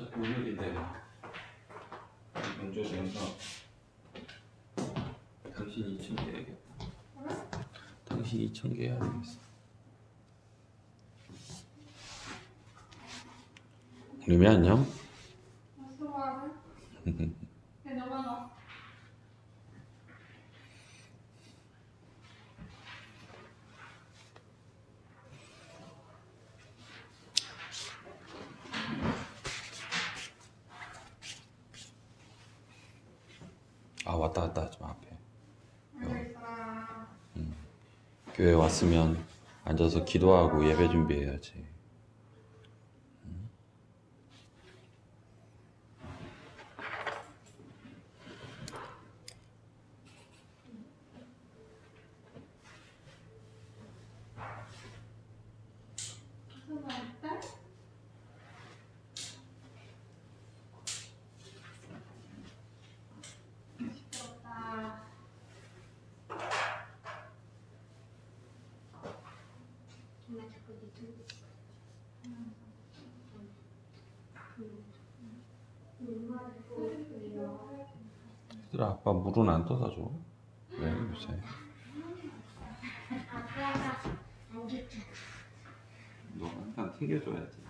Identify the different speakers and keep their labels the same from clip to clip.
Speaker 1: 어차피 오늘인데 명조되면서 당신 2,000개 해야겠다. 당신 2,000개 해야 되겠어. 리미 안녕? 아 왔다 갔다 하지 마 앞에. 교회 왔으면 앉아서 기도하고 예배 준비해야지. 얘들아 아빠 물은 안 떠다 줘. 왜 요새? 너 항상 튕겨줘야지.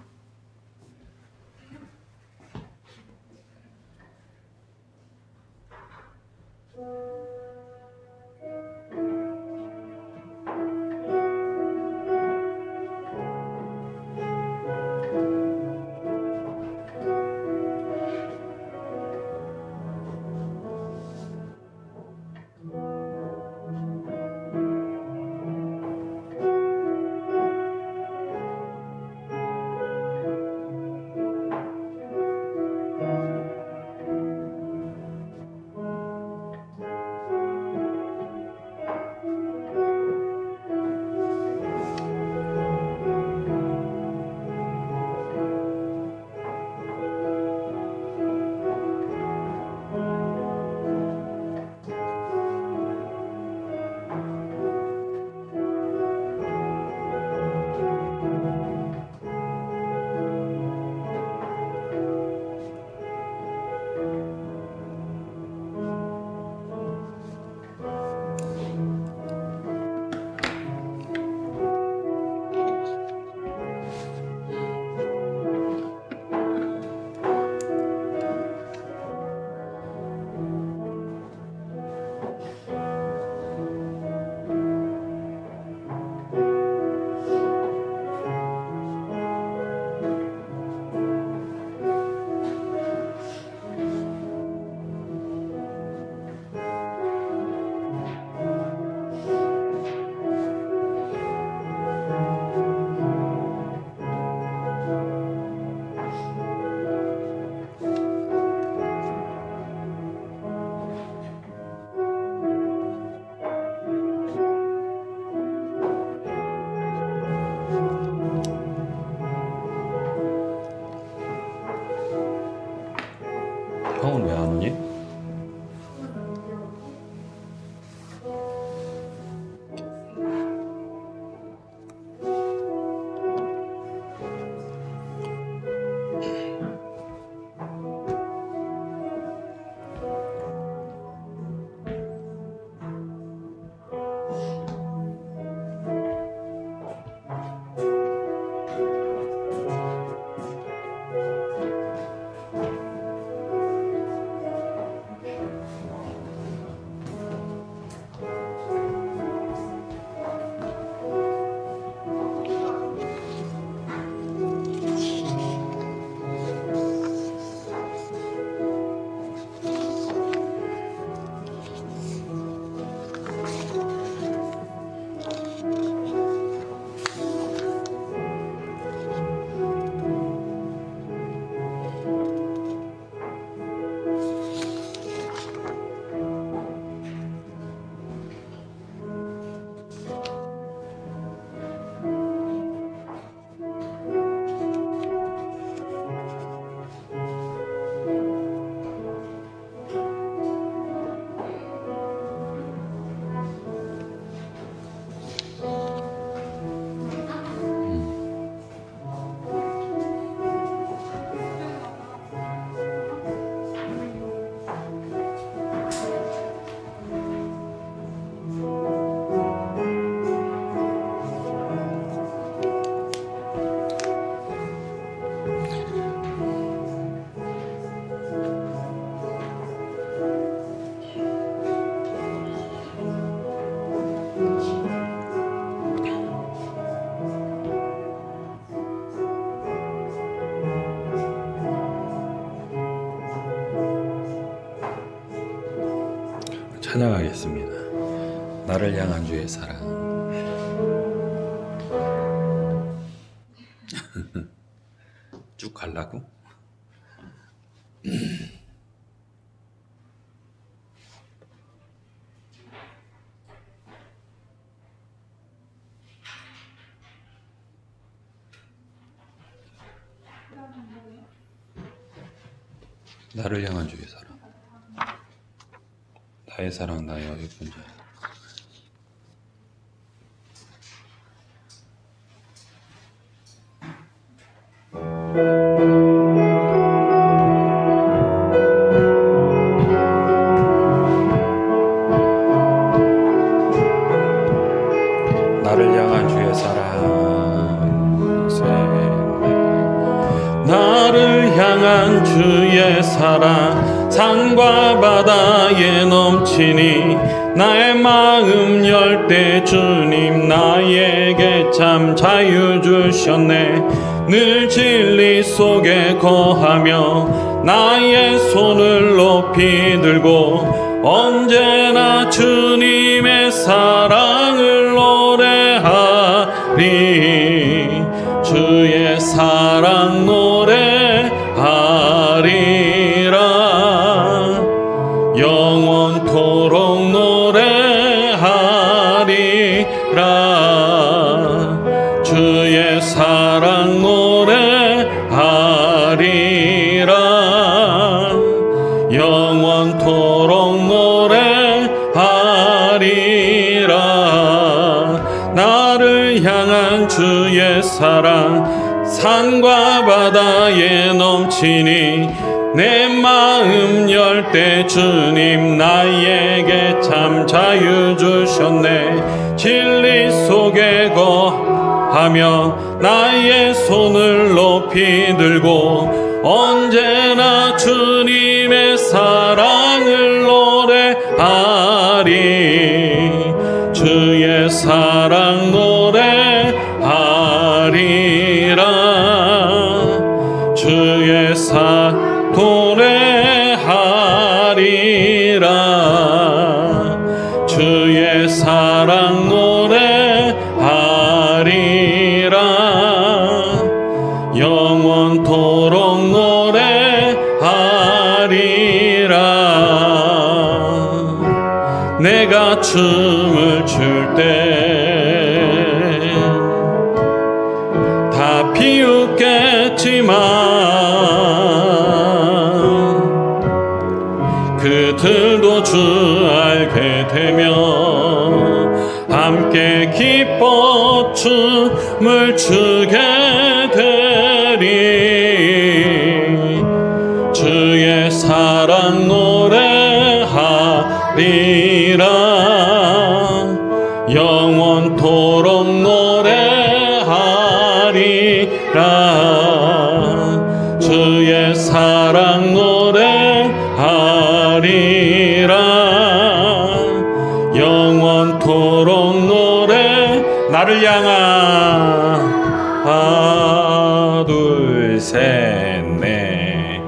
Speaker 1: 찬양하겠습니다. 나를 향한 주의 사랑. 쭉 가려고? 나를 향한 주의 사랑. 나의 사랑, 나의 어여쁜 자. 나를 향한 주의 사랑. 나를 향한 주의 사랑. 산과 바다에 넘치니 나의 마음 열 때 주님 나에게 참 자유 주셨네. 늘 진리 속에 거하며 나의 손을 높이 들고 언제나 주님의 사랑을 노래하리. 주의 사랑 노래하리라. 영원토록 노래하리라. 주의 사랑 노래하리라. 영원토록 노래하리라. 나를 향한 주의 사랑. 산과 바다에 넘치니 내 마음 열 때 주님 나에게 참 자유 주셨네. 진리 속에 거하며 나의 손을 높이 들고 언제나 주님의 사랑을 노래하리. 주의 사랑 노래하리라. 주의 사랑 노래하리라. 주의 사랑 노래하리라. 영원토록 노래하리라. 내가 춤을 출 때 다 비웃겠지만 그들도 주 알게 되며 함께 기뻐 춤을 추게 되리. 주의 사랑 노래하리라. 영원토록 노래하리라. 주의 사랑 노래하리라. 영원토록 노래. 나를 향한 하나 둘 셋 넷.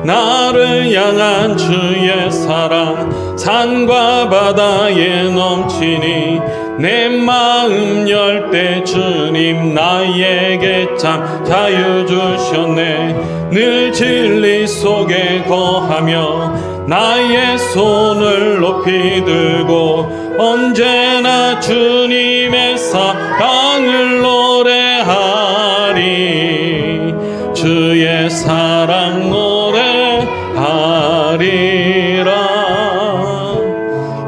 Speaker 1: 나를 향한 주의 사랑. 산과 바다에 넘치니 내 마음 열 때 주님 나에게 참 자유 주셨네. 늘 진리 속에 거하며 나의 손을 높이 들고 언제나 주님의 사랑을 노래하리. 주의 사랑 노래하리라.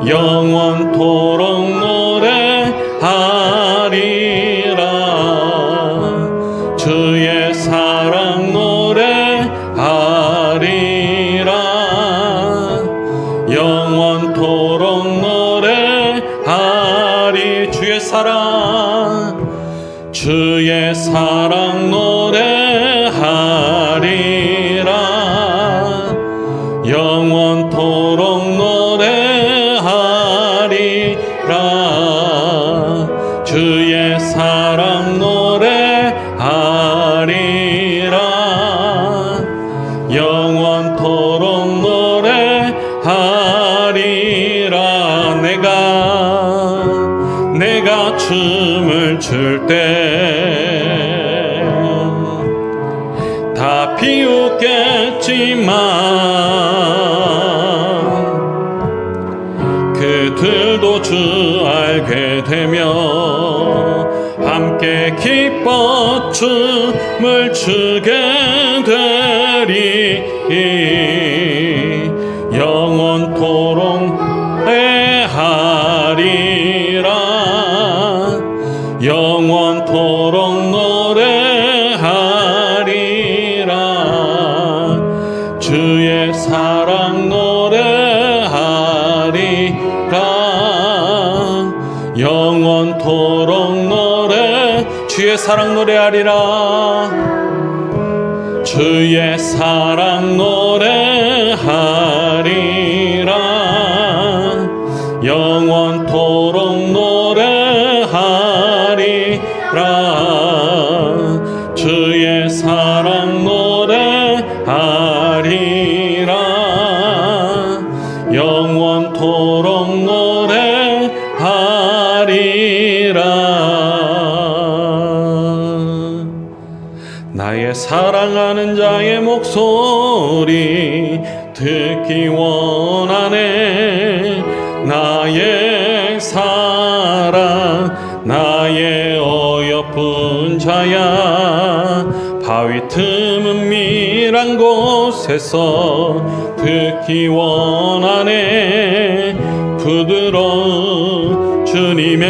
Speaker 1: 영원토록 노래하리라. 주의 사랑 노래하리라. 영원토록 노래하리. 주의 사랑. 주의 사랑 노래하리라. 영원토록 노래하리라. 주의 사랑 노래하리라. 영원토록 노래하리라. 비웃겠지만 그들도 주 알게 되며 함께 기뻐 춤을 추게 되리. 영원토록 노래하리라. 영원토록 노래하리라. 주의 사랑 노래하리라. 영원토록 노래. 주의 사랑 노래하리라. 주의 사랑 노래하리라. 영원토록 노래하리라. 주의 사랑 노래하리라. 영원토록 노래하리라. 나의 사랑하는 자의 목소리 듣기 원하네. 나의 사랑 나의 어여쁜 자야. 바위 틈은 밀한 곳에서 듣기 원하네. 부드러운 주님의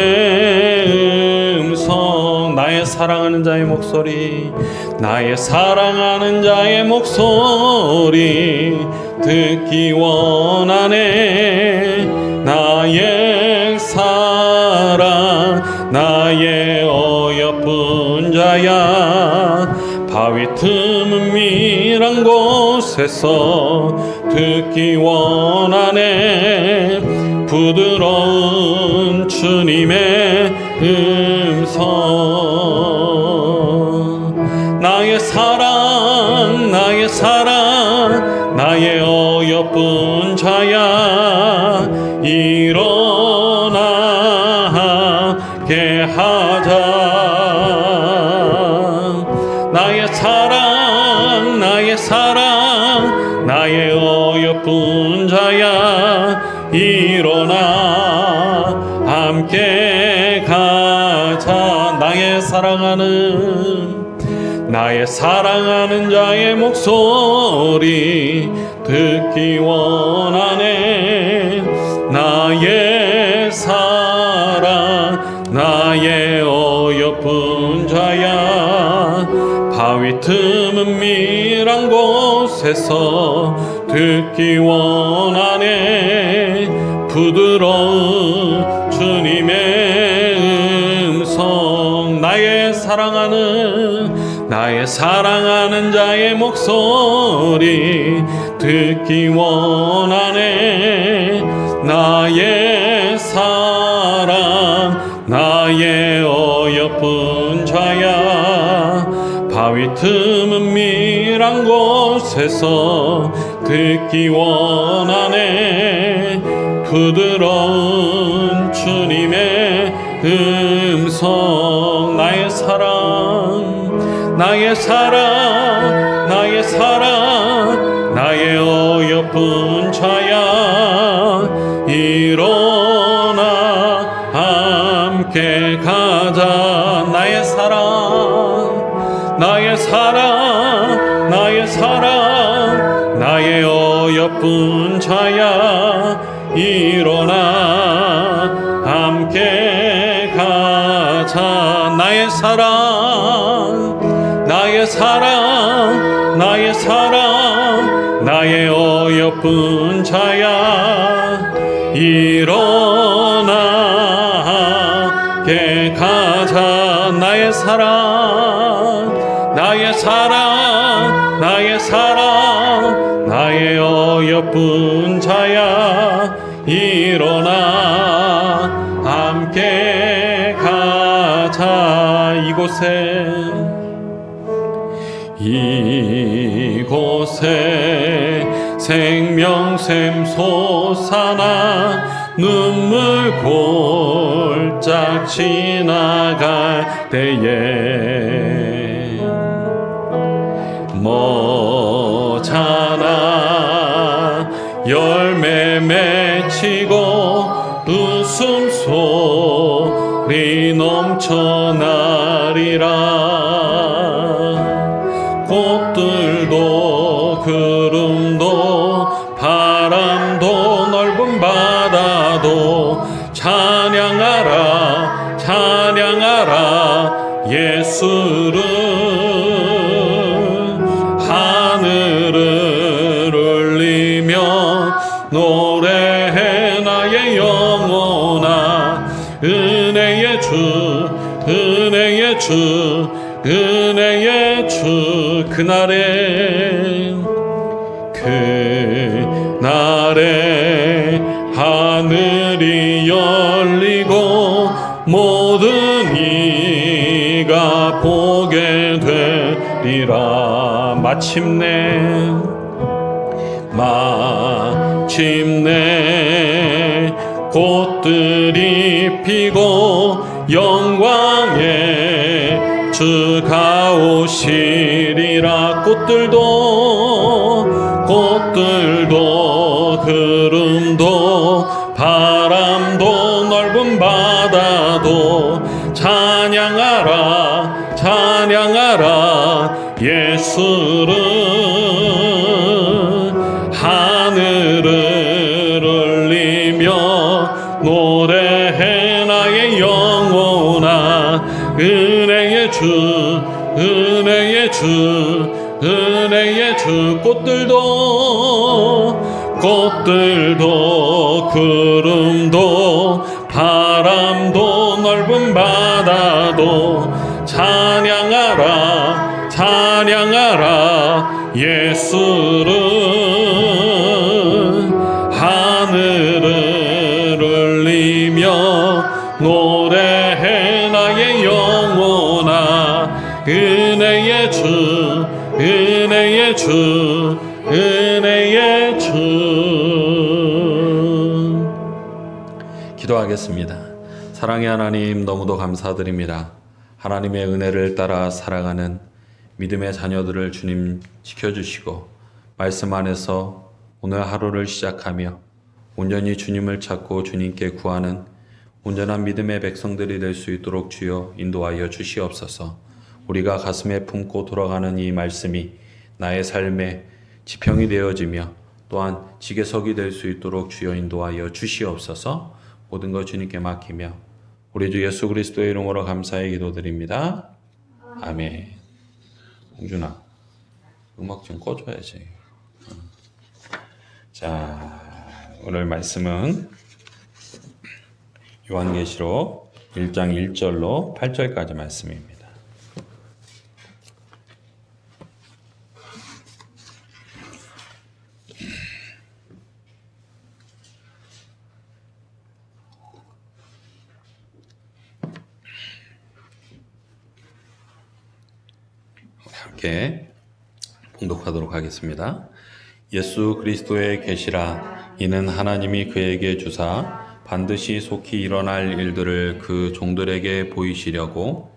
Speaker 1: 음성. 나의 사랑하는 자의 목소리. 나의 사랑하는 자의 목소리 듣기 원하네. 나의 사랑 나의 어여쁜 자야. 바위 틈은 밀한 곳에서 듣기 원하네. 부드러운 주님의 음성. 나의 사랑 나의 사랑 나의 어여쁜 자야. 일어나 함께 하자. 나의 사랑 나의 사랑 나의 어여쁜 자야. 일어나 함께 가자. 나의 사랑하는 자의 목소리 듣기 원하네. 나의 사랑 나의 어여쁜 자야. 바위 틈은 밀한 곳에서 듣기 원하네. 부드러운 주님의 음성. 나의 사랑하는 자의 목소리 듣기 원하네. 나의 사랑 나의 어여쁜 자야. 바위 틈은 밀한 곳에서 듣기 원하네. 부드러운 주님의 음성. 나의 사랑 나의 사랑 나의 사랑 나의 어여쁜 자야. 일어나 함께 가자. 나의 사랑 나의 사랑 나의 사랑 나의 어여쁜 자야. 일어나 함께 가자. 나의 사랑 나의 사랑 나의 사랑 나의 어여쁜 자야. 일어나 함께 가자. 나의 사랑 나의 사랑 나의 사랑 나의 어여쁜 자야. 일어나 함께 가자. 이곳에 생명샘 솟아나 눈물 골짝 지나갈 때에 넘쳐나리라. 꽃들도 구름도 바람도 넓은 바다도 찬양하라 찬양하라 예수를. 하늘을 울리며 노래해 나의 영혼아. 은혜의 주 은혜의 주 은혜의 주. 그날에 하늘이 열리고 모든 이가 보게 되리라. 마침내 꽃들이 피고 영광의 주가 오시리라. 꽃들도 구름도 바람도 넓은 바다도 찬양하라 찬양하라 예수를. 하늘을 울리며 노래해 나의 영혼아. 은혜의 주 은혜의 주 은혜의 주. 꽃들도 구름도 바람도 넓은 바다도 찬양하라 찬양하라 예수를. 하늘을 울리며 노래해 나의 영혼아. 은혜의 주 은혜의 주 은혜의 주. 기도하겠습니다. 사랑의 하나님, 너무도 감사드립니다. 하나님의 은혜를 따라 살아가는 믿음의 자녀들을 주님 지켜주시고 말씀 안에서 오늘 하루를 시작하며 온전히 주님을 찾고 주님께 구하는 온전한 믿음의 백성들이 될 수 있도록 주여 인도하여 주시옵소서. 우리가 가슴에 품고 돌아가는 이 말씀이 나의 삶에 지평이 되어지며 또한 지게석이 될 수 있도록 주여 인도하여 주시옵소서. 모든 것 주님께 맡기며 우리 주 예수 그리스도의 이름으로 감사히 기도드립니다. 아멘. 홍준아, 음악 좀 꺼줘야지. 자, 오늘 말씀은 요한계시록 1장 1절로 8절까지 말씀입니다. 함께 봉독하도록 하겠습니다. 예수 그리스도의 계시라. 이는 하나님이 그에게 주사 반드시 속히 일어날 일들을 그 종들에게 보이시려고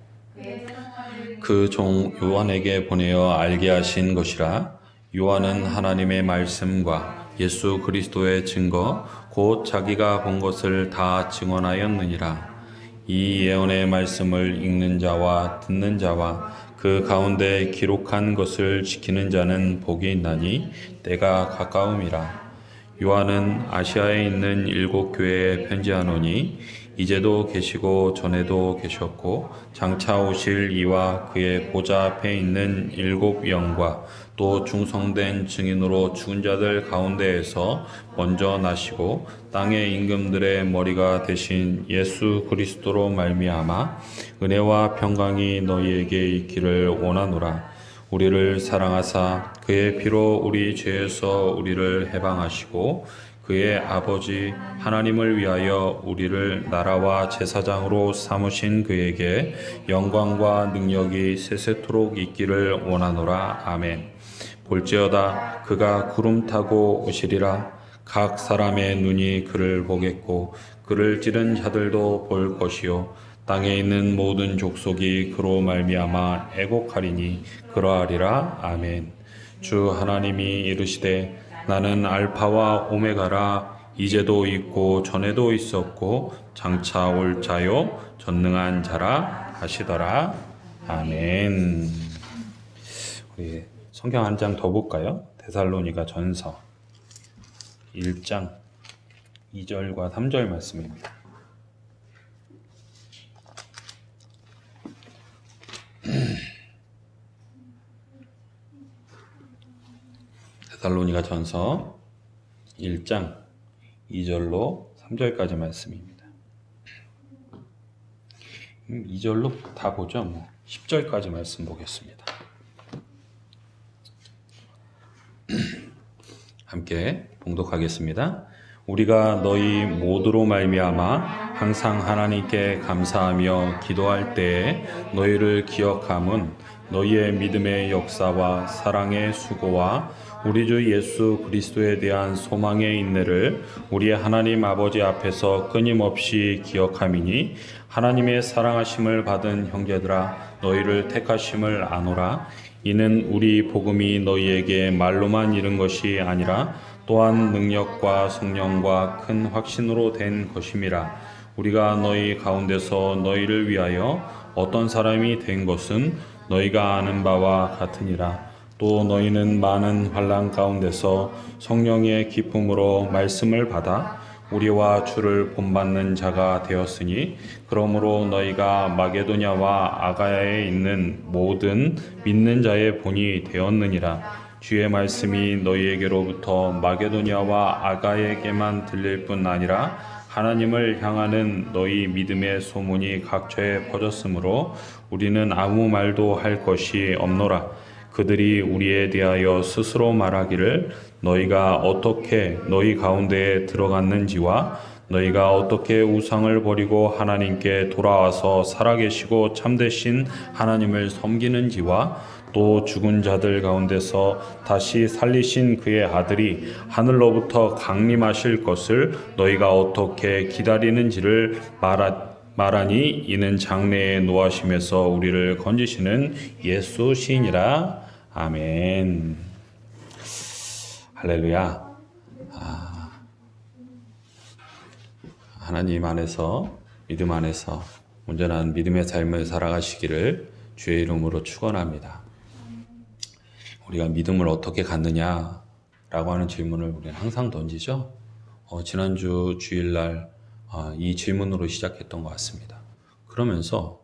Speaker 1: 그 종 요한에게 보내어 알게 하신 것이라. 요한은 하나님의 말씀과 예수 그리스도의 증거 곧 자기가 본 것을 다 증언하였느니라. 이 예언의 말씀을 읽는 자와 듣는 자와 그 가운데 기록한 것을 지키는 자는 복이 있나니 때가 가까움이라. 요한은 아시아에 있는 7 교회에 편지하노니 이제도 계시고 전에도 계셨고 장차 오실 이와 그의 보좌 앞에 있는 7 영과 또 중성된 증인으로 죽은 자들 가운데에서 먼저 나시고 땅의 임금들의 머리가 되신 예수 그리스도로 말미암아 은혜와 평강이 너희에게 있기를 원하노라. 우리를 사랑하사 그의 피로 우리 죄에서 우리를 해방하시고 그의 아버지 하나님을 위하여 우리를 나라와 제사장으로 삼으신 그에게 영광과 능력이 세세토록 있기를 원하노라. 아멘. 볼지어다 그가 구름 타고 오시리라. 각 사람의 눈이 그를 보겠고 그를 찌른 자들도 볼 것이요 땅에 있는 모든 족속이 그로 말미암아 애곡하리니 그러하리라. 아멘. 주 하나님이 이르시되 나는 알파와 오메가라. 이제도 있고 전에도 있었고 장차 올 자요 전능한 자라 하시더라. 아멘. 우리 성경 한 장 더 볼까요? 데살로니가 전서 1장 2절과 3절 말씀입니다. 데살로니가 전서 1장 2절로 3절까지 말씀입니다. 2절로 다 보죠. 10절까지 말씀 보겠습니다. 함께 봉독하겠습니다. 우리가 너희 모두로 말미암아 항상 하나님께 감사하며 기도할 때에 너희를 기억함은 너희의 믿음의 역사와 사랑의 수고와 우리 주 예수 그리스도에 대한 소망의 인내를 우리 하나님 아버지 앞에서 끊임없이 기억함이니 하나님의 사랑하심을 받은 형제들아 너희를 택하심을 아노라. 이는 우리 복음이 너희에게 말로만 이른 것이 아니라 또한 능력과 성령과 큰 확신으로 된 것임이라. 우리가 너희 가운데서 너희를 위하여 어떤 사람이 된 것은 너희가 아는 바와 같으니라. 또 너희는 많은 환난 가운데서 성령의 기쁨으로 말씀을 받아 우리와 주를 본받는 자가 되었으니 그러므로 너희가 마게도냐와 아가야에 있는 모든 믿는 자의 본이 되었느니라. 주의 말씀이 너희에게로부터 마게도냐와 아가야에게만 들릴 뿐 아니라 하나님을 향하는 너희 믿음의 소문이 각처에 퍼졌으므로 우리는 아무 말도 할 것이 없노라. 그들이 우리에 대하여 스스로 말하기를 너희가 어떻게 너희 가운데에 들어갔는지와 너희가 어떻게 우상을 버리고 하나님께 돌아와서 살아계시고 참되신 하나님을 섬기는지와 또 죽은 자들 가운데서 다시 살리신 그의 아들이 하늘로부터 강림하실 것을 너희가 어떻게 기다리는지를 말하니 이는 장래에 노하심에서 우리를 건지시는 예수 시니라. 아멘. 할렐루야. 하나님 안에서 믿음 안에서 온전한 믿음의 삶을 살아가시기를 주의 이름으로 축원합니다. 우리가 믿음을 어떻게 갖느냐라고 하는 질문을 우리는 항상 던지죠. 지난주 주일날 이 질문으로 시작했던 것 같습니다. 그러면서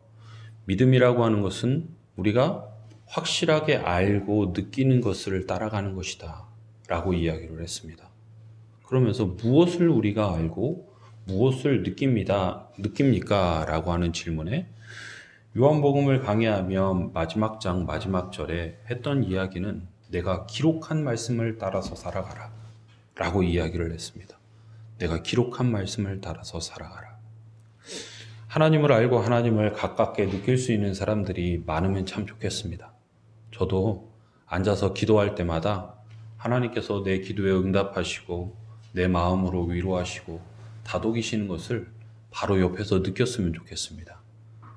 Speaker 1: 믿음이라고 하는 것은 우리가 확실하게 알고 느끼는 것을 따라가는 것이다 라고 이야기를 했습니다. 그러면서 무엇을 우리가 알고 무엇을 느낍니까? 라고 하는 질문에 요한복음을 강의하며 마지막 장 마지막 절에 했던 이야기는 내가 기록한 말씀을 따라서 살아가라 라고 이야기를 했습니다. 내가 기록한 말씀을 따라서 살아가라. 하나님을 알고 하나님을 가깝게 느낄 수 있는 사람들이 많으면 참 좋겠습니다. 저도 앉아서 기도할 때마다 하나님께서 내 기도에 응답하시고 내 마음으로 위로하시고 다독이시는 것을 바로 옆에서 느꼈으면 좋겠습니다.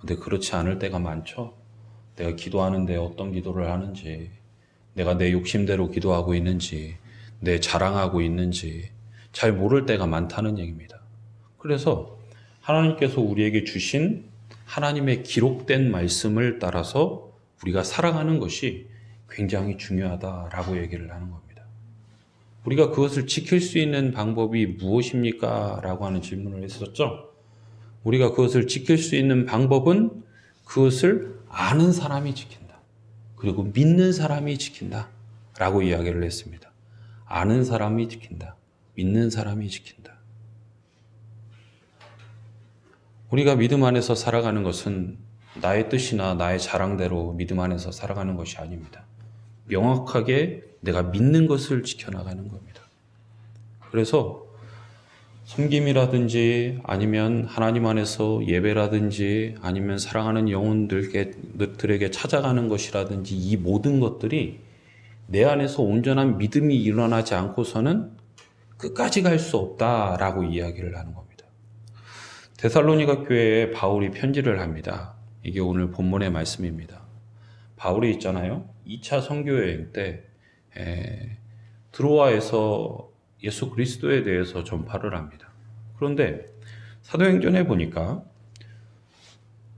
Speaker 1: 근데 그렇지 않을 때가 많죠. 내가 기도하는데 어떤 기도를 하는지, 내가 내 욕심대로 기도하고 있는지, 내 자랑하고 있는지 잘 모를 때가 많다는 얘기입니다. 그래서 하나님께서 우리에게 주신 하나님의 기록된 말씀을 따라서 우리가 살아가는 것이 굉장히 중요하다라고 얘기를 하는 겁니다. 우리가 그것을 지킬 수 있는 방법이 무엇입니까? 라고 하는 질문을 했었죠. 우리가 그것을 지킬 수 있는 방법은 그것을 아는 사람이 지킨다. 그리고 믿는 사람이 지킨다. 라고 이야기를 했습니다. 아는 사람이 지킨다. 믿는 사람이 지킨다. 우리가 믿음 안에서 살아가는 것은 나의 뜻이나 나의 자랑대로 믿음 안에서 살아가는 것이 아닙니다. 명확하게 내가 믿는 것을 지켜나가는 겁니다. 그래서 섬김이라든지 아니면 하나님 안에서 예배라든지 아니면 사랑하는 영혼들에게 찾아가는 것이라든지 이 모든 것들이 내 안에서 온전한 믿음이 일어나지 않고서는 끝까지 갈 수 없다라고 이야기를 하는 겁니다. 데살로니가 교회에 바울이 편지를 합니다. 이게 오늘 본문의 말씀입니다. 바울이 있잖아요. 2차 선교여행 때 드로아에서 예수 그리스도에 대해서 전파를 합니다. 그런데 사도행전에 보니까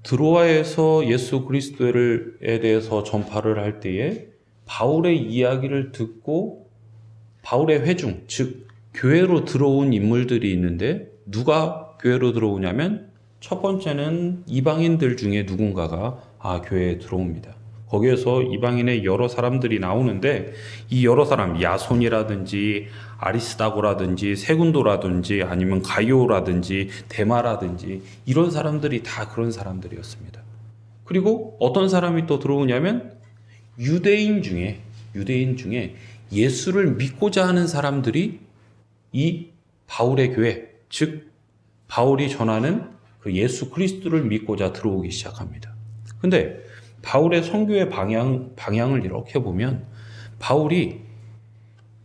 Speaker 1: 드로아에서 예수 그리스도에 대해서 전파를 할 때에 바울의 이야기를 듣고 바울의 회중, 즉 교회로 들어온 인물들이 있는데 누가 교회로 들어오냐면 첫 번째는 이방인들 중에 누군가가 교회에 들어옵니다. 거기에서 이방인의 여러 사람들이 나오는데 이 여러 사람, 야손이라든지 아리스다고라든지 세군도라든지 아니면 가이오라든지 데마라든지 이런 사람들이 다 그런 사람들이었습니다. 그리고 어떤 사람이 또 들어오냐면 유대인 중에 예수를 믿고자 하는 사람들이 이 바울의 교회, 즉 바울이 전하는 그 예수 그리스도를 믿고자 들어오기 시작합니다. 근데 바울의 선교의 방향을 이렇게 보면 바울이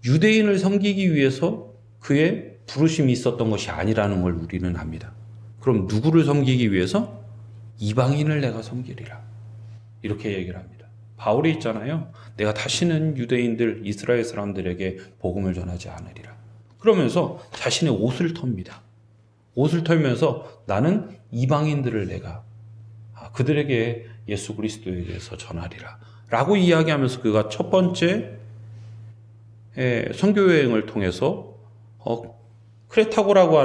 Speaker 1: 유대인을 섬기기 위해서 그의 부르심이 있었던 것이 아니라는 걸 우리는 압니다. 그럼 누구를 섬기기 위해서? 이방인을 내가 섬기리라. 이렇게 얘기를 합니다. 바울이 있잖아요. 내가 다시는 유대인들, 이스라엘 사람들에게 복음을 전하지 않으리라. 그러면서 자신의 옷을 텁니다. 옷을 털면서 나는 이방인들을 내가 그들에게 예수 그리스도에 대해서 전하리라 라고 이야기하면서 그가 첫 번째 선교 여행을 통해서 크레타라고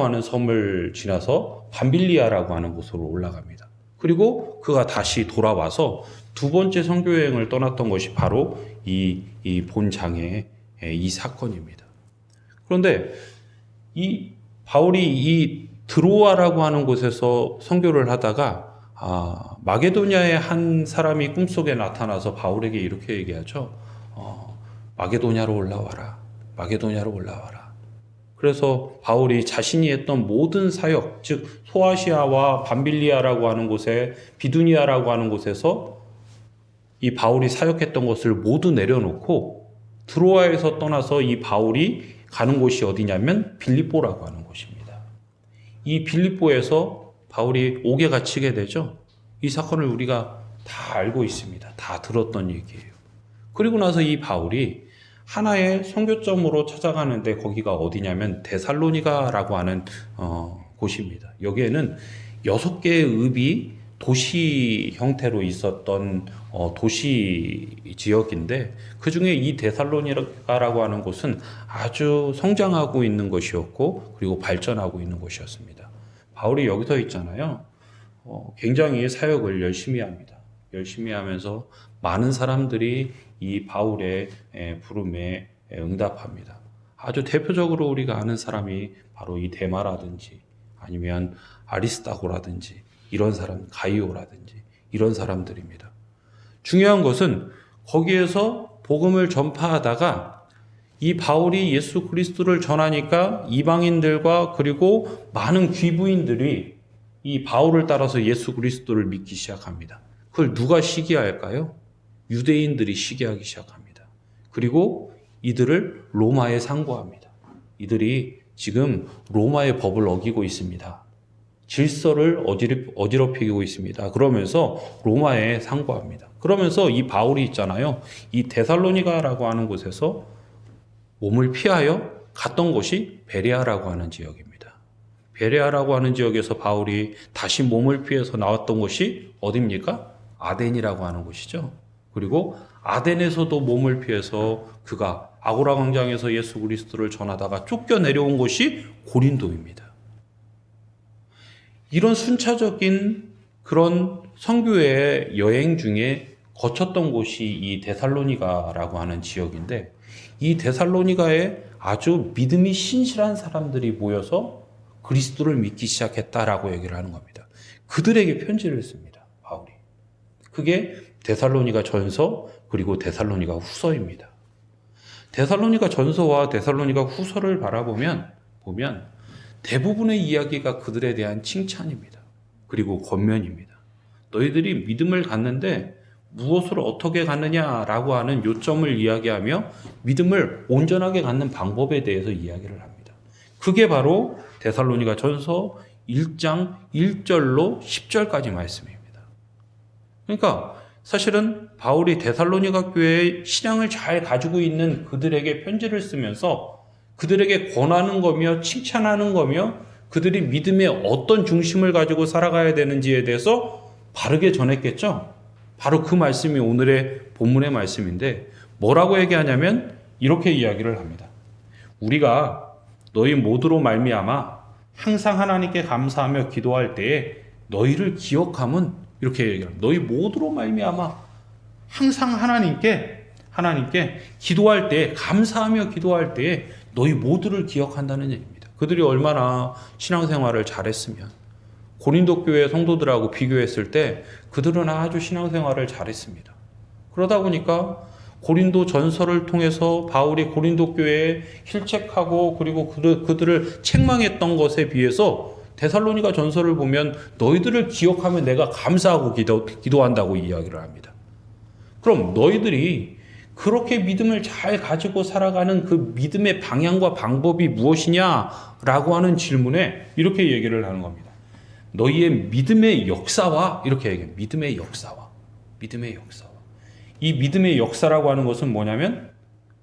Speaker 1: 하는 섬을 지나서 밤빌리아라고 하는 곳으로 올라갑니다. 그리고 그가 다시 돌아와서 두 번째 선교 여행을 떠났던 것이 바로 이 본장의 이 사건입니다. 그런데 이 바울이 이 드로아라고 하는 곳에서 선교를 하다가 마게도냐의 한 사람이 꿈속에 나타나서 바울에게 이렇게 얘기하죠. 마게도냐로 올라와라. 마게도냐로 올라와라. 그래서 바울이 자신이 했던 모든 사역, 즉 소아시아와 밤빌리아라고 하는 곳에 비두니아라고 하는 곳에서 이 바울이 사역했던 것을 모두 내려놓고 드로아에서 떠나서 이 바울이 가는 곳이 어디냐면 빌립보라고 하는 곳입니다. 이 빌립보에서 바울이 옥에 갇히게 되죠. 이 사건을 우리가 다 알고 있습니다. 다 들었던 얘기예요. 그리고 나서 이 바울이 하나의 선교점으로 찾아가는데 거기가 어디냐면 데살로니가라고 하는 곳입니다. 여기에는 6개의 읍이 도시 형태로 있었던 도시 지역인데 그 중에 이 데살로니가라고 하는 곳은 아주 성장하고 있는 것이었고 그리고 발전하고 있는 곳이었습니다. 바울이 여기서 있잖아요. 굉장히 사역을 열심히 합니다. 열심히 하면서 많은 사람들이 이 바울의 부름에 응답합니다. 아주 대표적으로 우리가 아는 사람이 바로 이 데마라든지 아니면 아리스다고라든지 이런 사람, 가이오라든지 이런 사람들입니다. 중요한 것은 거기에서 복음을 전파하다가 이 바울이 예수 그리스도를 전하니까 이방인들과 그리고 많은 귀부인들이 이 바울을 따라서 예수 그리스도를 믿기 시작합니다. 그걸 누가 시기할까요? 유대인들이 시기하기 시작합니다. 그리고 이들을 로마에 상고합니다. 이들이 지금 로마의 법을 어기고 있습니다. 질서를 어지럽히고 있습니다. 그러면서 로마에 상고합니다. 그러면서 이 바울이 있잖아요. 이 데살로니가라고 하는 곳에서 몸을 피하여 갔던 곳이 베레아라고 하는 지역입니다. 베레아라고 하는 지역에서 바울이 다시 몸을 피해서 나왔던 곳이 어디입니까? 아덴이라고 하는 곳이죠. 그리고 아덴에서도 몸을 피해서 그가 아고라 광장에서 예수 그리스도를 전하다가 쫓겨 내려온 곳이 고린도입니다. 이런 순차적인 그런 선교의 여행 중에 거쳤던 곳이 이 데살로니가라고 하는 지역인데 이 데살로니가에 아주 믿음이 신실한 사람들이 모여서 그리스도를 믿기 시작했다라고 얘기를 하는 겁니다. 그들에게 편지를 씁니다. 바울이. 그게 데살로니가 전서 그리고 데살로니가 후서입니다. 데살로니가 전서와 데살로니가 후서를 바라보면 대부분의 이야기가 그들에 대한 칭찬입니다. 그리고 권면입니다. 너희들이 믿음을 갖는데 무엇을 어떻게 갖느냐라고 하는 요점을 이야기하며 믿음을 온전하게 갖는 방법에 대해서 이야기를 합니다. 그게 바로 데살로니가 전서 1장 1절로 10절까지 말씀입니다. 그러니까 사실은 바울이 데살로니가 교회의 신앙을 잘 가지고 있는 그들에게 편지를 쓰면서 그들에게 권하는 거며 칭찬하는 거며 그들이 믿음의 어떤 중심을 가지고 살아가야 되는지에 대해서 바르게 전했겠죠. 바로 그 말씀이 오늘의 본문의 말씀인데 뭐라고 얘기하냐면 이렇게 이야기를 합니다. 우리가 너희 모두로 말미암아 항상 하나님께 감사하며 기도할 때에 너희를 기억함은 이렇게 얘기합니다. 너희 모두로 말미암아 항상 하나님께 기도할 때 감사하며 기도할 때에 너희 모두를 기억한다는 얘기입니다. 그들이 얼마나 신앙생활을 잘했으면 고린도 교회 성도들하고 비교했을 때 그들은 아주 신앙생활을 잘했습니다. 그러다 보니까 고린도 전설을 통해서 바울이 고린도 교회에 힐책하고 그리고 그들을 책망했던 것에 비해서 데살로니가 전설을 보면 너희들을 기억하며 내가 감사하고 기도한다고 이야기를 합니다. 그럼 너희들이 그렇게 믿음을 잘 가지고 살아가는 그 믿음의 방향과 방법이 무엇이냐라고 하는 질문에 이렇게 얘기를 하는 겁니다. 너희의 믿음의 역사와 이렇게 얘기해요. 믿음의 역사와. 이 믿음의 역사라고 하는 것은 뭐냐면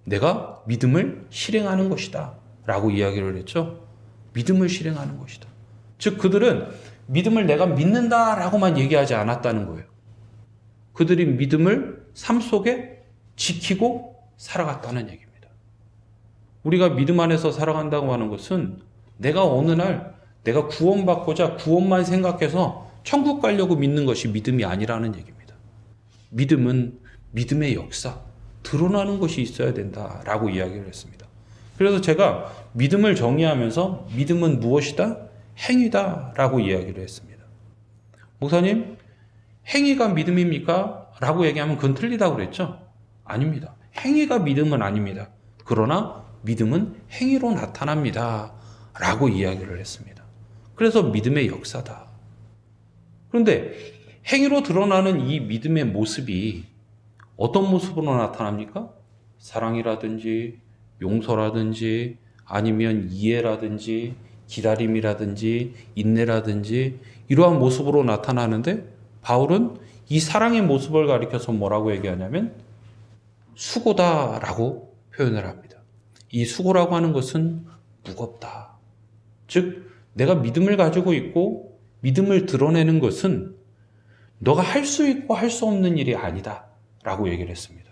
Speaker 1: 내가 믿음을 실행하는 것이다 라고 이야기를 했죠. 믿음을 실행하는 것이다. 즉 그들은 믿음을 내가 믿는다라고만 얘기하지 않았다는 거예요. 그들이 믿음을 삶 속에 지키고 살아갔다는 얘기입니다. 우리가 믿음 안에서 살아간다고 하는 것은 내가 어느 날 내가 구원받고자 구원만 생각해서 천국 가려고 믿는 것이 믿음이 아니라는 얘기입니다. 믿음은 믿음의 역사, 드러나는 것이 있어야 된다라고 이야기를 했습니다. 그래서 제가 믿음을 정의하면서 믿음은 무엇이다? 행위다라고 이야기를 했습니다. 목사님, 행위가 믿음입니까? 라고 얘기하면 그건 틀리다고 그랬죠? 아닙니다. 행위가 믿음은 아닙니다. 그러나 믿음은 행위로 나타납니다. 라고 이야기를 했습니다. 그래서 믿음의 역사다. 그런데 행위로 드러나는 이 믿음의 모습이 어떤 모습으로 나타납니까? 사랑이라든지 용서라든지 아니면 이해라든지 기다림이라든지 인내라든지 이러한 모습으로 나타나는데 바울은 이 사랑의 모습을 가리켜서 뭐라고 얘기하냐면 수고다라고 표현을 합니다. 이 수고라고 하는 것은 무겁다. 즉 내가 믿음을 가지고 있고 믿음을 드러내는 것은 너가 할 수 있고 할 수 없는 일이 아니다 라고 얘기를 했습니다.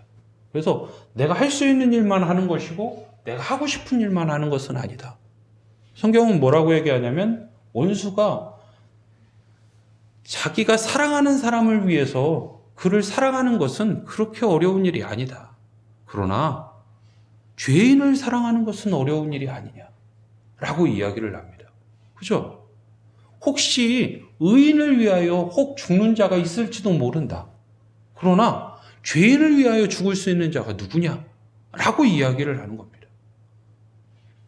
Speaker 1: 그래서 내가 할 수 있는 일만 하는 것이고 내가 하고 싶은 일만 하는 것은 아니다. 성경은 뭐라고 얘기하냐면 원수가 자기가 사랑하는 사람을 위해서 그를 사랑하는 것은 그렇게 어려운 일이 아니다. 그러나 죄인을 사랑하는 것은 어려운 일이 아니냐 라고 이야기를 합니다. 그죠? 혹시 의인을 위하여 혹 죽는 자가 있을지도 모른다. 그러나 죄인을 위하여 죽을 수 있는 자가 누구냐? 라고 이야기를 하는 겁니다.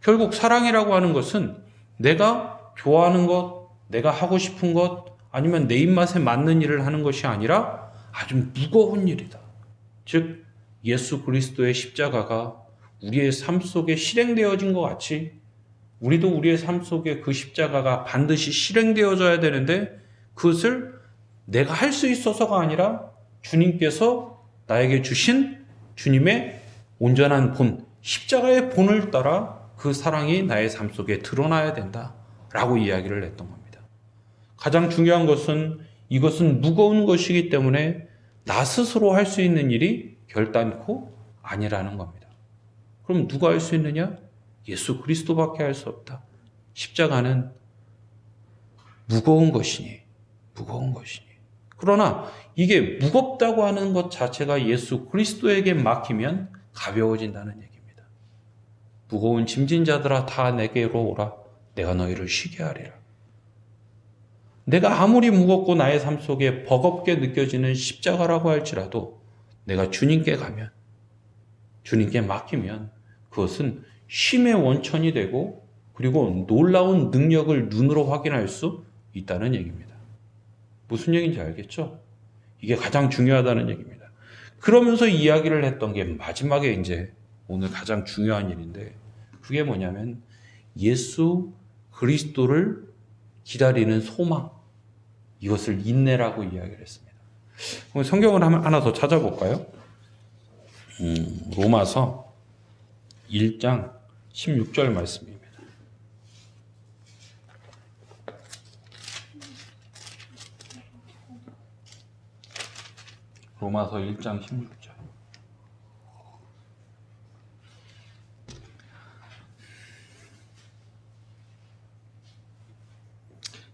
Speaker 1: 결국 사랑이라고 하는 것은 내가 좋아하는 것, 내가 하고 싶은 것, 아니면 내 입맛에 맞는 일을 하는 것이 아니라 아주 무거운 일이다. 즉 예수 그리스도의 십자가가 우리의 삶 속에 실행되어진 것 같이 우리도 우리의 삶 속에 그 십자가가 반드시 실행되어져야 되는데 그것을 내가 할 수 있어서가 아니라 주님께서 나에게 주신 주님의 온전한 본, 십자가의 본을 따라 그 사랑이 나의 삶 속에 드러나야 된다라고 이야기를 했던 겁니다. 가장 중요한 것은 이것은 무거운 것이기 때문에 나 스스로 할 수 있는 일이 결단코 아니라는 겁니다. 그럼 누가 할 수 있느냐? 예수 그리스도밖에 할 수 없다. 십자가는 무거운 것이니. 그러나 이게 무겁다고 하는 것 자체가 예수 그리스도에게 맡기면 가벼워진다는 얘기입니다. 무거운 짐진 자들아 다 내게로 오라. 내가 너희를 쉬게 하리라. 내가 아무리 무겁고 나의 삶 속에 버겁게 느껴지는 십자가라고 할지라도 내가 주님께 가면, 주님께 맡기면 그것은 쉼의 원천이 되고 그리고 놀라운 능력을 눈으로 확인할 수 있다는 얘기입니다. 무슨 얘기인지 알겠죠? 이게 가장 중요하다는 얘기입니다. 그러면서 이야기를 했던 게 마지막에 이제 오늘 가장 중요한 일인데 그게 뭐냐면 예수 그리스도를 기다리는 소망, 이것을 인내라고 이야기를 했습니다. 성경을 하나 더 찾아볼까요? 로마서 1장 16절 말씀입니다. 로마서 1장 16절.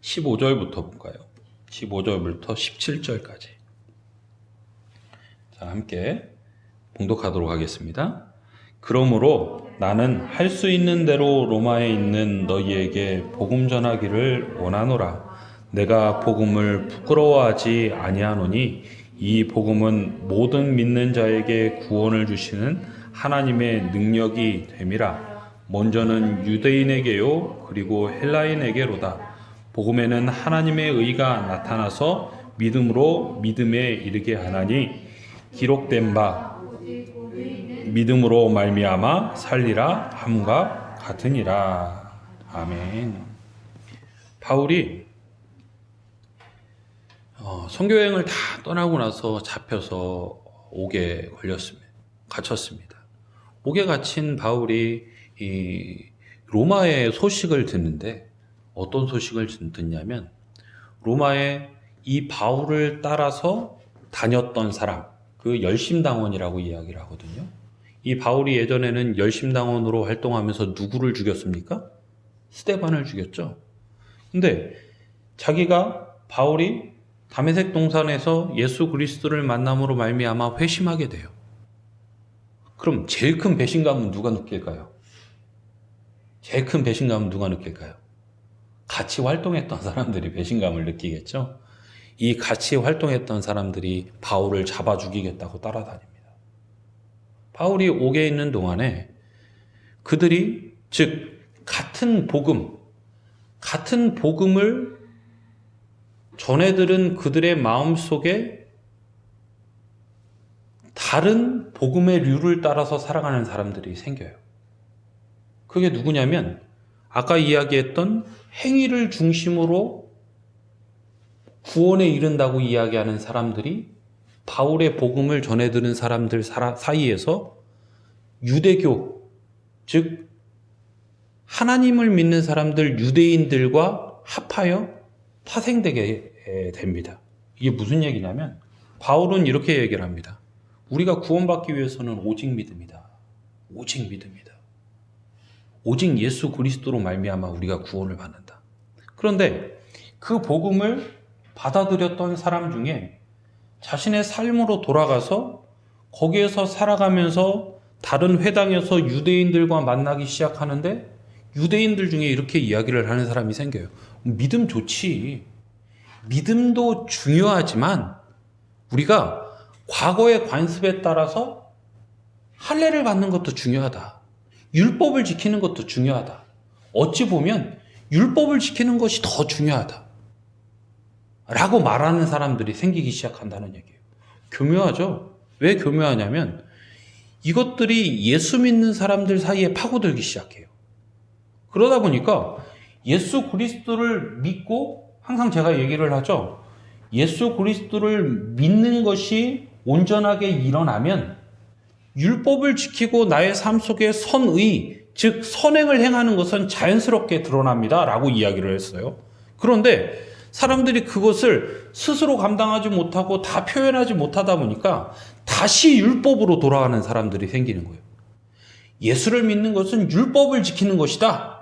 Speaker 1: 15절부터 볼까요? 15절부터 17절까지. 자, 함께 봉독하도록 하겠습니다. 그러므로 나는 할 수 있는 대로 로마에 있는 너희에게 복음 전하기를 원하노라. 내가 복음을 부끄러워하지 아니하노니 이 복음은 모든 믿는 자에게 구원을 주시는 하나님의 능력이 됨이라. 먼저는 유대인에게요 그리고 헬라인에게로다. 복음에는 하나님의 의가 나타나서 믿음으로 믿음에 이르게 하나니 기록된 바 믿음으로 말미암아 살리라 함과 같으니라. 아멘. 바울이 선교여행을 다 떠나고 나서 잡혀서 옥에 갇혔습니다. 옥에 갇힌 바울이 이 로마의 소식을 듣는데 어떤 소식을 듣냐면 로마에 이 바울을 따라서 다녔던 사람, 그 열심당원이라고 이야기를 하거든요. 이 바울이 예전에는 열심당원으로 활동하면서 누구를 죽였습니까? 스데반을 죽였죠. 근데 바울이 다메섹 동산에서 예수 그리스도를 만남으로 말미암아 회심하게 돼요. 그럼 제일 큰 배신감은 누가 느낄까요? 제일 큰 배신감은 누가 느낄까요? 같이 활동했던 사람들이 배신감을 느끼겠죠. 이 같이 활동했던 사람들이 바울을 잡아 죽이겠다고 따라다닙니다. 바울이 옥에 있는 동안에 그들이 즉 같은 복음을 전해들은 그들의 마음속에 다른 복음의 류를 따라서 살아가는 사람들이 생겨요. 그게 누구냐면 아까 이야기했던 행위를 중심으로 구원에 이른다고 이야기하는 사람들이 바울의 복음을 전해들은 사람들 사이에서 유대교, 즉 하나님을 믿는 사람들 유대인들과 합하여 파생되게 됩니다. 이게 무슨 얘기냐면 바울은 이렇게 얘기를 합니다. 우리가 구원받기 위해서는 오직 믿음이다. 오직 믿음이다. 오직 예수 그리스도로 말미암아 우리가 구원을 받는다. 그런데 그 복음을 받아들였던 사람 중에 자신의 삶으로 돌아가서 거기에서 살아가면서 다른 회당에서 유대인들과 만나기 시작하는데 유대인들 중에 이렇게 이야기를 하는 사람이 생겨요. 믿음 좋지. 믿음도 중요하지만 우리가 과거의 관습에 따라서 할례를 받는 것도 중요하다. 율법을 지키는 것도 중요하다. 어찌 보면 율법을 지키는 것이 더 중요하다. 라고 말하는 사람들이 생기기 시작한다는 얘기예요. 교묘하죠? 왜 교묘하냐면 이것들이 예수 믿는 사람들 사이에 파고들기 시작해요. 그러다 보니까 예수 그리스도를 믿고 항상 제가 얘기를 하죠. 예수 그리스도를 믿는 것이 온전하게 일어나면 율법을 지키고 나의 삶 속에 선의, 즉 선행을 행하는 것은 자연스럽게 드러납니다. 라고 이야기를 했어요. 그런데 사람들이 그것을 스스로 감당하지 못하고 다 표현하지 못하다 보니까 다시 율법으로 돌아가는 사람들이 생기는 거예요. 예수를 믿는 것은 율법을 지키는 것이다.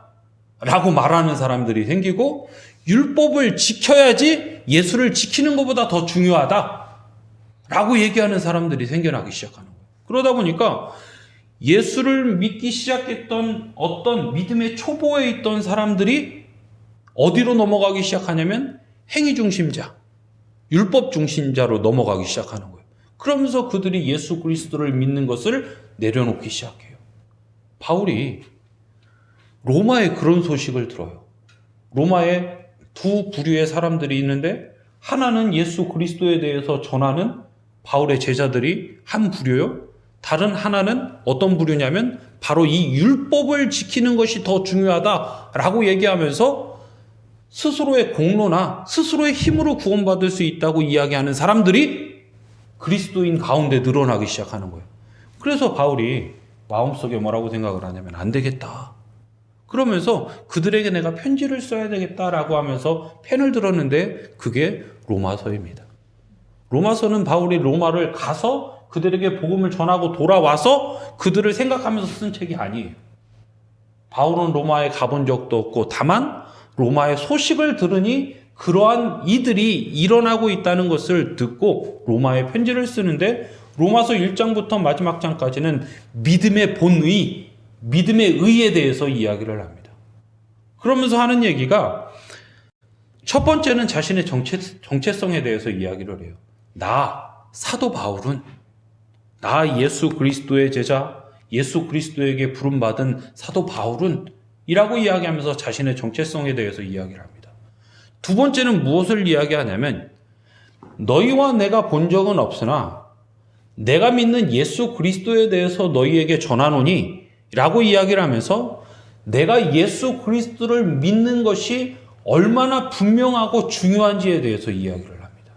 Speaker 1: 라고 말하는 사람들이 생기고 율법을 지켜야지 예수를 지키는 것보다 더 중요하다. 라고 얘기하는 사람들이 생겨나기 시작하는 거예요. 그러다 보니까 예수를 믿기 시작했던 어떤 믿음의 초보에 있던 사람들이 어디로 넘어가기 시작하냐면 행위 중심자, 율법 중심자로 넘어가기 시작하는 거예요. 그러면서 그들이 예수 그리스도를 믿는 것을 내려놓기 시작해요. 바울이 로마에 그런 소식을 들어요. 로마에 두 부류의 사람들이 있는데 하나는 예수 그리스도에 대해서 전하는 바울의 제자들이 한 부류요. 다른 하나는 어떤 부류냐면 바로 이 율법을 지키는 것이 더 중요하다라고 얘기하면서 스스로의 공로나 스스로의 힘으로 구원받을 수 있다고 이야기하는 사람들이 그리스도인 가운데 늘어나기 시작하는 거예요. 그래서 바울이 마음속에 뭐라고 생각을 하냐면 안 되겠다. 그러면서 그들에게 내가 편지를 써야 되겠다라고 하면서 펜을 들었는데 그게 로마서입니다. 로마서는 바울이 로마를 가서 그들에게 복음을 전하고 돌아와서 그들을 생각하면서 쓴 책이 아니에요. 바울은 로마에 가본 적도 없고 다만 로마의 소식을 들으니 그러한 이들이 일어나고 있다는 것을 듣고 로마에 편지를 쓰는데 로마서 1장부터 마지막 장까지는 믿음의 본의, 믿음의 의에 대해서 이야기를 합니다. 그러면서 하는 얘기가 첫 번째는 자신의 정체성에 대해서 이야기를 해요. 나, 사도 바울은 나 예수 그리스도의 제자, 예수 그리스도에게 부름받은 사도 바울은 이라고 이야기하면서 자신의 정체성에 대해서 이야기를 합니다. 두 번째는 무엇을 이야기하냐면 너희와 내가 본 적은 없으나 내가 믿는 예수 그리스도에 대해서 너희에게 전하노니 라고 이야기를 하면서 내가 예수 그리스도를 믿는 것이 얼마나 분명하고 중요한지에 대해서 이야기를 합니다.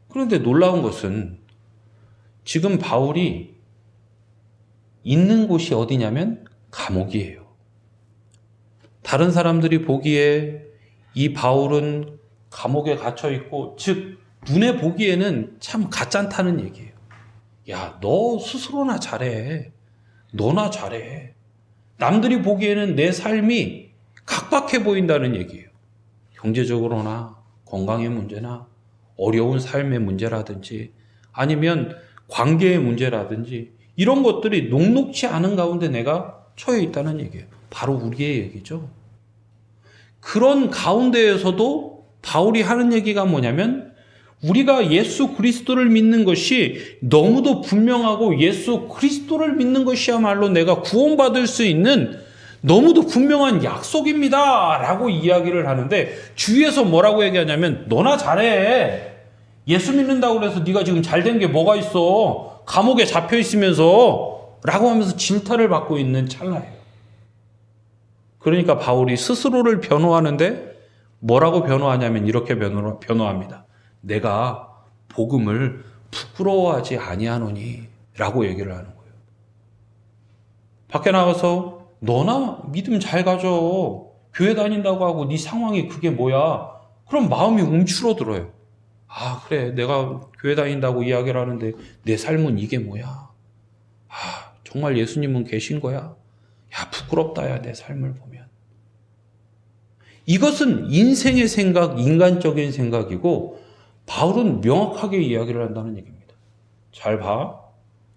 Speaker 1: 그런데 놀라운 것은 지금 바울이 있는 곳이 어디냐면 감옥이에요. 다른 사람들이 보기에 이 바울은 감옥에 갇혀 있고, 즉 눈에 보기에는 참 가짠다는 얘기예요. 야, 너 스스로나 잘해. 너나 잘해. 남들이 보기에는 내 삶이 각박해 보인다는 얘기예요. 경제적으로나 건강의 문제나 어려운 삶의 문제라든지 아니면 관계의 문제라든지 이런 것들이 녹록치 않은 가운데 내가 처해 있다는 얘기예요. 바로 우리의 얘기죠. 그런 가운데에서도 바울이 하는 얘기가 뭐냐면 우리가 예수 그리스도를 믿는 것이 너무도 분명하고 예수 그리스도를 믿는 것이야말로 내가 구원받을 수 있는 너무도 분명한 약속입니다 라고 이야기를 하는데 주위에서 뭐라고 얘기하냐면 너나 잘해. 예수 믿는다고 해서 네가 지금 잘된 게 뭐가 있어. 감옥에 잡혀 있으면서 라고 하면서 질타를 받고 있는 찰나예요. 그러니까 바울이 스스로를 변호하는데 뭐라고 변호하냐면 이렇게 변호합니다. 내가 복음을 부끄러워하지 아니하노니 라고 얘기를 하는 거예요. 밖에 나가서 너나 믿음 잘 가져. 교회 다닌다고 하고 네 상황이 그게 뭐야. 그럼 마음이 움츠러들어요. 아 그래 내가 교회 다닌다고 이야기를 하는데 내 삶은 이게 뭐야. 아 정말 예수님은 계신 거야. 야 부끄럽다 야 내 삶을 보면. 이것은 인생의 생각, 인간적인 생각이고 바울은 명확하게 이야기를 한다는 얘기입니다. 잘 봐.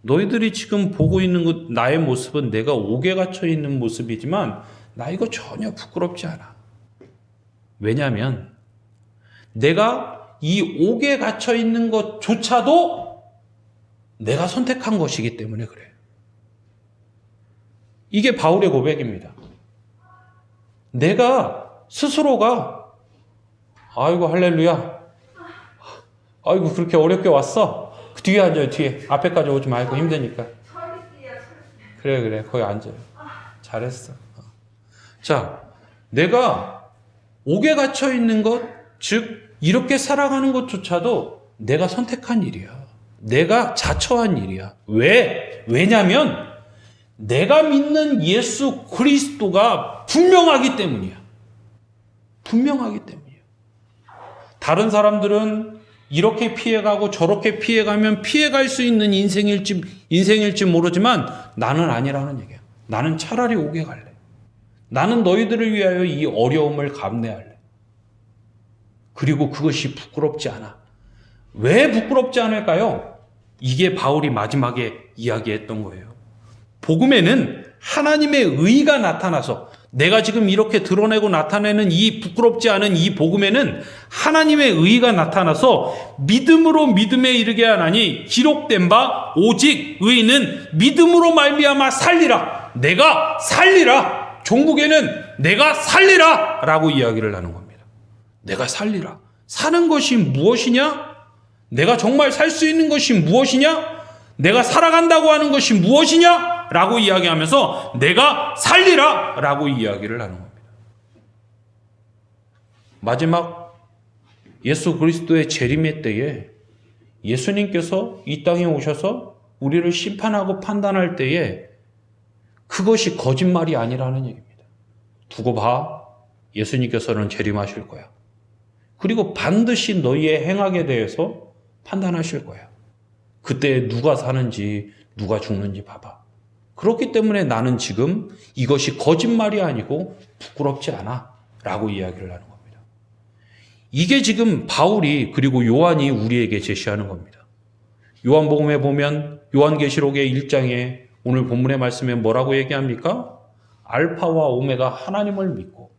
Speaker 1: 너희들이 지금 보고 있는 것, 나의 모습은 내가 옥에 갇혀 있는 모습이지만 나 이거 전혀 부끄럽지 않아. 왜냐하면 내가 이 옥에 갇혀 있는 것조차도 내가 선택한 것이기 때문에 그래요. 이게 바울의 고백입니다. 내가 스스로가 아이고 할렐루야 아이고 그렇게 어렵게 왔어. 그 뒤에 앉아요. 뒤에. 앞에까지 오지 말고 힘드니까. 그래 거기 앉아요. 잘했어. 자 내가 옥에 갇혀 있는 것, 즉 이렇게 살아가는 것조차도 내가 선택한 일이야. 내가 자처한 일이야. 왜냐면 내가 믿는 예수 그리스도가 분명하기 때문이야. 분명하기 때문이야. 다른 사람들은 이렇게 피해가고 저렇게 피해가면 피해갈 수 있는 인생일지 모르지만 나는 아니라는 얘기야. 나는 차라리 옥에 갈래. 나는 너희들을 위하여 이 어려움을 감내할래. 그리고 그것이 부끄럽지 않아. 왜 부끄럽지 않을까요? 이게 바울이 마지막에 이야기했던 거예요. 복음에는 하나님의 의가 나타나서 내가 지금 이렇게 드러내고 나타내는 이 부끄럽지 않은 이 복음에는 하나님의 의가 나타나서 믿음으로 믿음에 이르게 하나니 기록된 바 오직 의인은 믿음으로 말미암아 살리라. 내가 살리라. 종국에는 내가 살리라 라고 이야기를 하는 겁니다. 내가 살리라. 사는 것이 무엇이냐? 내가 정말 살 수 있는 것이 무엇이냐? 내가 살아간다고 하는 것이 무엇이냐? 라고 이야기하면서 내가 살리라 라고 이야기를 하는 겁니다. 마지막 예수 그리스도의 재림의 때에 예수님께서 이 땅에 오셔서 우리를 심판하고 판단할 때에 그것이 거짓말이 아니라는 얘기입니다. 두고 봐. 예수님께서는 재림하실 거야. 그리고 반드시 너희의 행악에 대해서
Speaker 2: 판단하실 거야. 그때 누가 사는지 누가 죽는지 봐봐. 그렇기 때문에 나는 지금 이것이 거짓말이 아니고 부끄럽지 않아 라고 이야기를 하는 겁니다. 이게 지금 바울이 그리고 요한이 우리에게 제시하는 겁니다. 요한복음에 보면 요한계시록의 1장에 오늘 본문의 말씀에 뭐라고 얘기합니까? 알파와 오메가 하나님을 믿고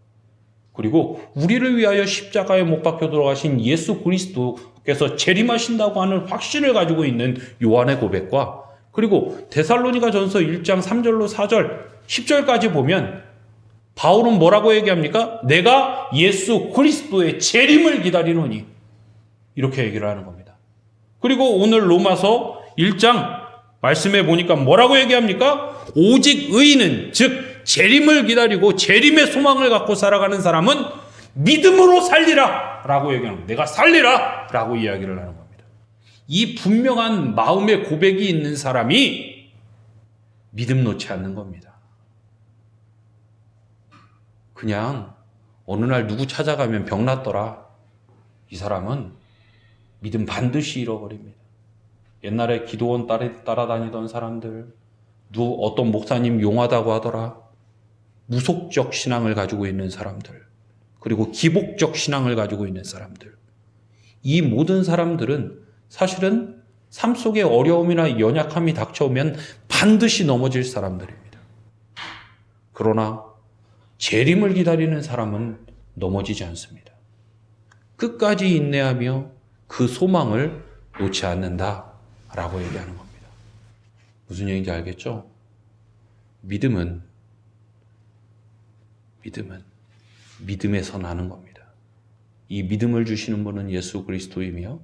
Speaker 2: 그리고 우리를 위하여 십자가에 못 박혀 돌아가신 예수 그리스도께서 재림하신다고 하는 확신을 가지고 있는 요한의 고백과 그리고 데살로니가 전서 1장 3절로 4절 10절까지 보면 바울은 뭐라고 얘기합니까? 내가 예수 그리스도의 재림을 기다리노니 이렇게 얘기를 하는 겁니다. 그리고 오늘 로마서 1장 말씀해 보니까 뭐라고 얘기합니까? 오직 의인은 즉 재림을 기다리고 재림의 소망을 갖고 살아가는 사람은 믿음으로 살리라 라고 얘기하는 겁니다. 내가 살리라 라고 이야기를 하는 겁니다. 이 분명한 마음의 고백이 있는 사람이 믿음 놓지 않는 겁니다. 그냥 어느 날 누구 찾아가면 병 났더라. 이 사람은 믿음 반드시 잃어버립니다. 옛날에 기도원 따라다니던 사람들, 어떤 목사님 용하다고 하더라. 무속적 신앙을 가지고 있는 사람들, 그리고 기복적 신앙을 가지고 있는 사람들. 이 모든 사람들은 사실은 삶 속에 어려움이나 연약함이 닥쳐오면 반드시 넘어질 사람들입니다. 그러나 재림을 기다리는 사람은 넘어지지 않습니다. 끝까지 인내하며 그 소망을 놓지 않는다라고 얘기하는 겁니다. 무슨 얘기인지 알겠죠? 믿음은 믿음에서 나는 겁니다. 이 믿음을 주시는 분은 예수 그리스도이며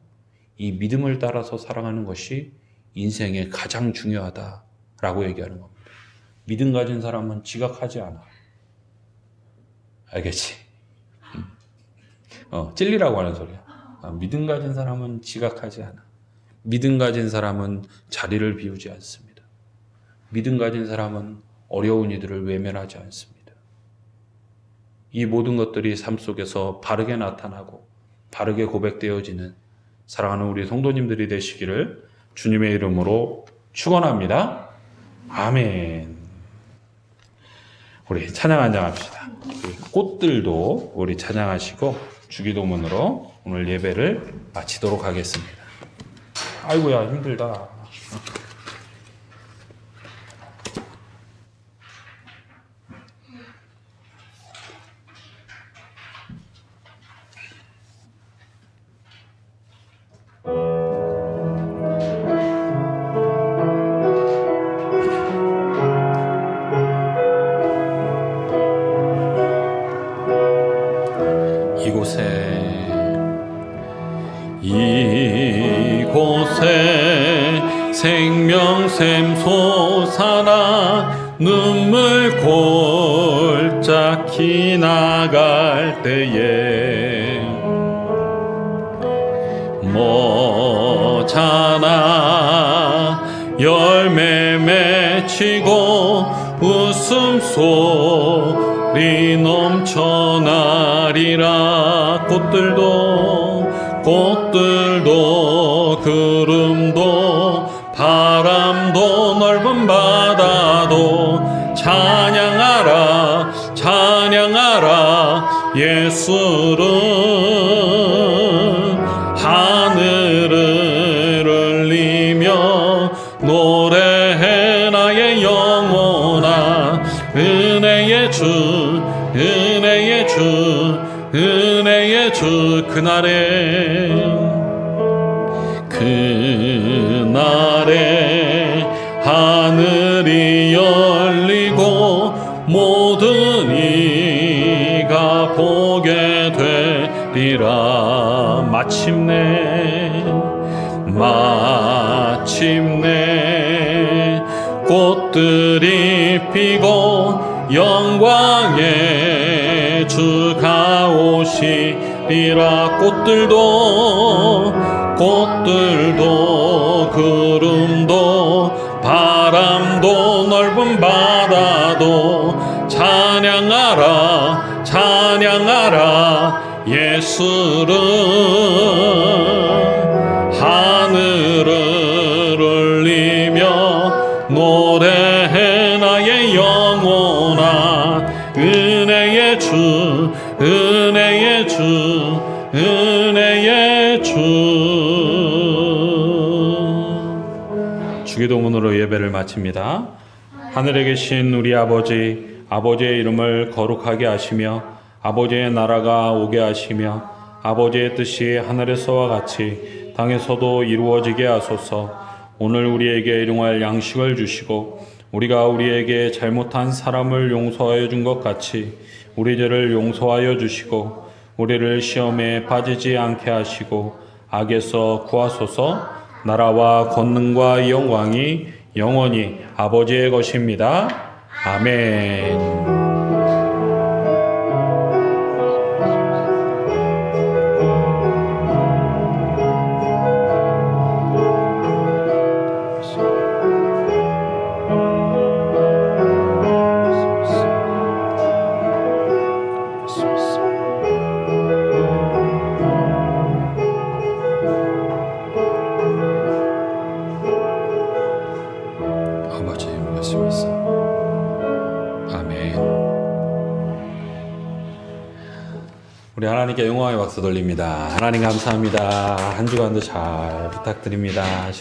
Speaker 2: 이 믿음을 따라서 살아가는 것이 인생에 가장 중요하다라고 얘기하는 겁니다. 믿음 가진 사람은 지각하지 않아. 알겠지? 찔리라고 하는 소리야. 믿음 가진 사람은 지각하지 않아. 믿음 가진 사람은 자리를 비우지 않습니다. 믿음 가진 사람은 어려운 이들을 외면하지 않습니다. 이 모든 것들이 삶 속에서 바르게 나타나고 바르게 고백되어지는 사랑하는 우리 성도님들이 되시기를 주님의 이름으로 축원합니다. 아멘. 우리 찬양 한장 합시다. 꽃들도 우리 찬양하시고 주기도문으로 오늘 예배를 마치도록 하겠습니다. 아이고야 힘들다.
Speaker 1: 이곳에 생명샘 솟아나 눈물 골짜기 나갈 때에 모자나 열매 맺히고 웃음소리 넘쳐나리라. 꽃들도 구름도 바람도 넓은 바다도 찬양하라 찬양하라 예수를. 하늘을 울리며 노래해 나의 영혼아. 은혜의 주 은혜의 주 은혜의 주. 그날에 하늘이 열리고 모든 이가 보게 되리라. 마침내 꽃들이 피고 영광의 주가 오시리라. 꽃들도 구름도 바람도 넓은 바다도 찬양하라 찬양하라 예수를. 올리며 노래해 나의 영혼아. 은혜의 주, 은혜의 주, 은혜의 주. 주기도문으로 예배를 마칩니다. 하늘에 계신 우리 아버지, 아버지의 이름을 거룩하게 하시며 아버지의 나라가 오게 하시며 아버지의 뜻이 하늘에서와 같이 땅에서도 이루어지게 하소서. 오늘 우리에게 일용할 양식을 주시고 우리가 우리에게 잘못한 사람을 용서하여 준 것 같이 우리 죄를 용서하여 주시고 우리를 시험에 빠지지 않게 하시고 악에서 구하소서. 나라와 권능과 영광이 영원히 아버지의 것입니다. 아멘. 아버지의 말씀이사. 아멘. 우리 하나님께 영광의 박수 돌립니다. 하나님 감사합니다. 한 주간도 잘 부탁드립니다.